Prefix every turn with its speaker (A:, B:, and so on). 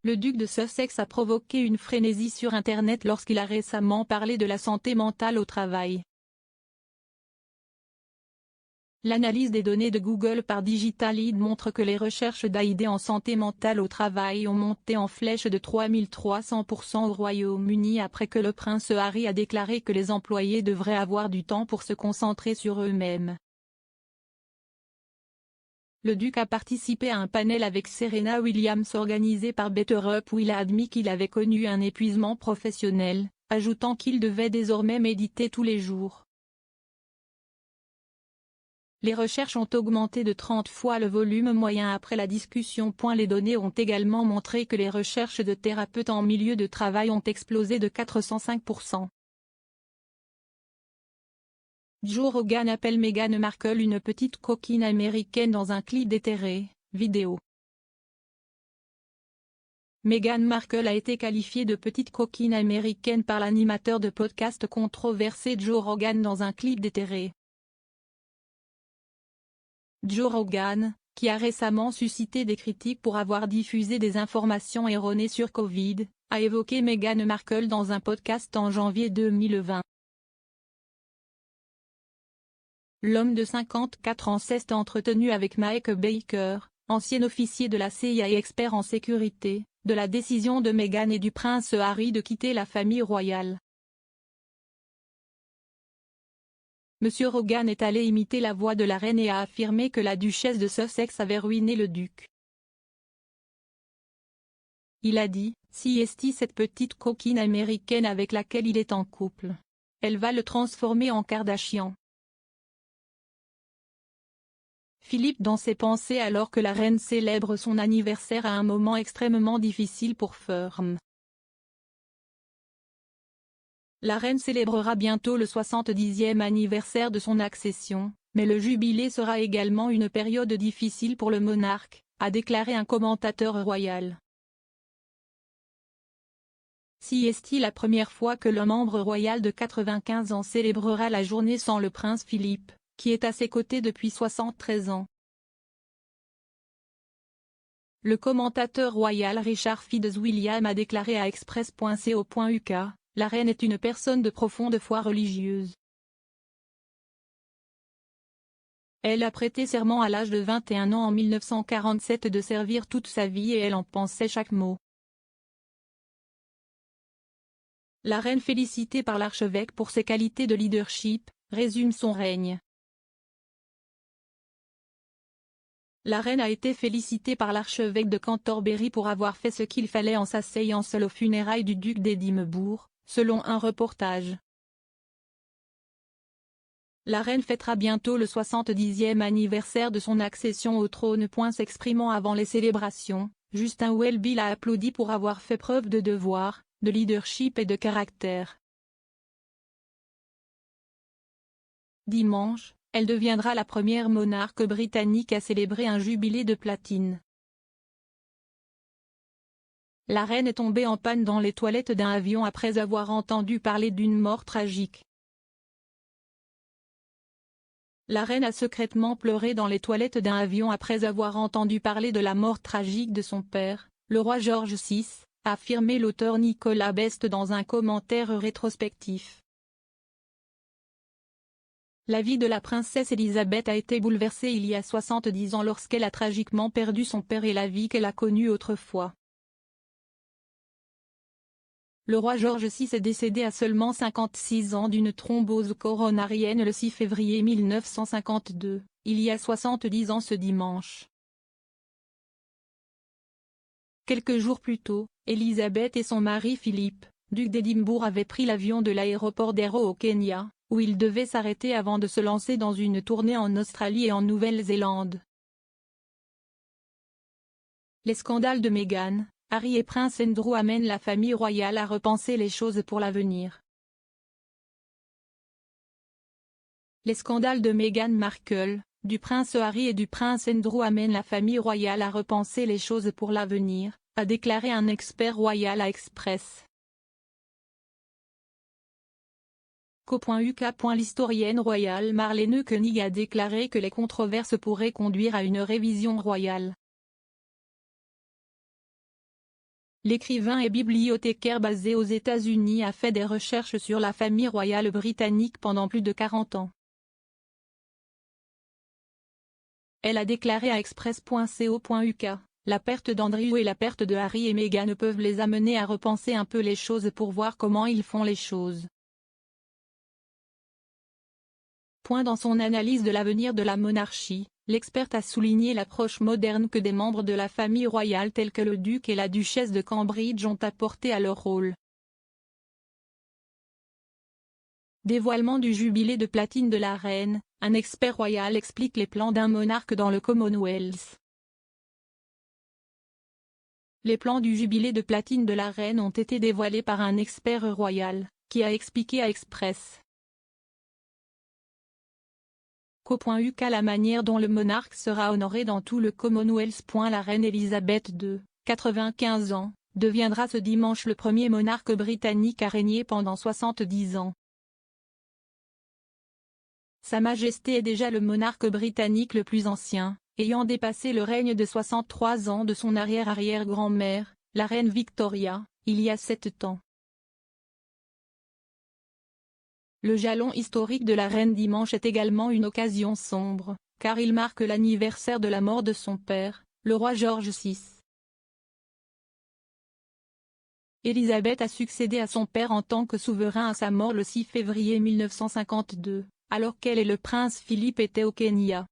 A: Le duc de Sussex a provoqué une frénésie sur Internet lorsqu'il a récemment parlé de la santé mentale au travail. L'analyse des données de Google par Digitalead montre que les recherches d'AID en santé mentale au travail ont monté en flèche de 3300% au Royaume-Uni après que le prince Harry a déclaré que les employés devraient avoir du temps pour se concentrer sur eux-mêmes. Le duc a participé à un panel avec Serena Williams organisé par BetterUp où il a admis qu'il avait connu un épuisement professionnel, ajoutant qu'il devait désormais méditer tous les jours. Les recherches ont augmenté de 30 fois le volume moyen après la discussion. Les données ont également montré que les recherches de thérapeutes en milieu de travail ont explosé de 405%. Joe Rogan appelle Meghan Markle une petite coquine américaine dans un clip déterré, vidéo. Meghan Markle a été qualifiée de petite coquine américaine par l'animateur de podcast controversé Joe Rogan dans un clip déterré. Joe Rogan, qui a récemment suscité des critiques pour avoir diffusé des informations erronées sur Covid, a évoqué Meghan Markle dans un podcast en janvier 2020. L'homme de 54 ans s'est entretenu avec Mike Baker, ancien officier de la CIA et expert en sécurité, de la décision de Meghan et du prince Harry de quitter la famille royale. Monsieur Rogan est allé imiter la voix de la reine et a affirmé que la duchesse de Sussex avait ruiné le duc. Il a dit, si est cette petite coquine américaine avec laquelle il est en couple. Elle va le transformer en Kardashian. Philippe dans ses pensées alors que la reine célèbre son anniversaire à un moment extrêmement difficile pour Firm. La reine célébrera bientôt le 70e anniversaire de son accession, mais le jubilé sera également une période difficile pour le monarque, a déclaré un commentateur royal. Si est la première fois que le membre royal de 95 ans célébrera la journée sans le prince Philippe, qui est à ses côtés depuis 73 ans. Le commentateur royal Richard Fitzwilliam a déclaré à express.co.uk, la reine est une personne de profonde foi religieuse. Elle a prêté serment à l'âge de 21 ans en 1947 de servir toute sa vie et elle en pensait chaque mot. La reine félicitée par l'archevêque pour ses qualités de leadership, résume son règne. La reine a été félicitée par l'archevêque de Canterbury pour avoir fait ce qu'il fallait en s'asseyant seul aux funérailles du duc d'Édimbourg, selon un reportage. La reine fêtera bientôt le 70e anniversaire de son accession au trône. S'exprimant avant les célébrations, Justin Welby l'a applaudi pour avoir fait preuve de devoir, de leadership et de caractère. Dimanche, elle deviendra la première monarque britannique à célébrer un jubilé de platine. La reine est tombée en panne dans les toilettes d'un avion après avoir entendu parler d'une mort tragique. La reine a secrètement pleuré dans les toilettes d'un avion après avoir entendu parler de la mort tragique de son père, le roi George VI, a affirmé l'auteur Nicolas Best dans un commentaire rétrospectif. La vie de la princesse Elisabeth a été bouleversée il y a 70 ans lorsqu'elle a tragiquement perdu son père et la vie qu'elle a connue autrefois. Le roi George VI est décédé à seulement 56 ans d'une thrombose coronarienne le 6 février 1952, il y a 70 ans ce dimanche. Quelques jours plus tôt, Elisabeth et son mari Philippe, duc d'Édimbourg avaient pris l'avion de l'aéroport d'Aero au Kenya, où ils devaient s'arrêter avant de se lancer dans une tournée en Australie et en Nouvelle-Zélande. Les scandales de Meghan, Harry et Prince Andrew amènent la famille royale à repenser les choses pour l'avenir. Les scandales de Meghan Markle, du prince Harry et du prince Andrew amènent la famille royale à repenser les choses pour l'avenir, a déclaré un expert royal à Express. Co.uk. L'historienne royale Marlene Koenig a déclaré que les controverses pourraient conduire à une révision royale. L'écrivain et bibliothécaire basé aux États-Unis a fait des recherches sur la famille royale britannique pendant plus de 40 ans. Elle a déclaré à Express.co.uk, la perte d'Andrew et la perte de Harry et Meghan peuvent les amener à repenser un peu les choses pour voir comment ils font les choses. Dans son analyse de l'avenir de la monarchie, l'experte a souligné l'approche moderne que des membres de la famille royale tels que le duc et la duchesse de Cambridge ont apporté à leur rôle. Dévoilement du jubilé de platine de la reine, un expert royal explique les plans d'un monarque dans le Commonwealth. Les plans du jubilé de platine de la reine ont été dévoilés par un expert royal, qui a expliqué à Express. Co.uk la manière dont le monarque sera honoré dans tout le Commonwealth. La reine Elisabeth II, 95 ans, deviendra ce dimanche le premier monarque britannique à régner pendant 70 ans. Sa Majesté est déjà le monarque britannique le plus ancien, ayant dépassé le règne de 63 ans de son arrière-arrière-grand-mère, la reine Victoria, il y a 7 ans. Le jalon historique de la reine dimanche est également une occasion sombre, car il marque l'anniversaire de la mort de son père, le roi George VI. Élisabeth a succédé à son père en tant que souverain à sa mort le 6 février 1952, alors qu'elle et le prince Philippe étaient au Kenya.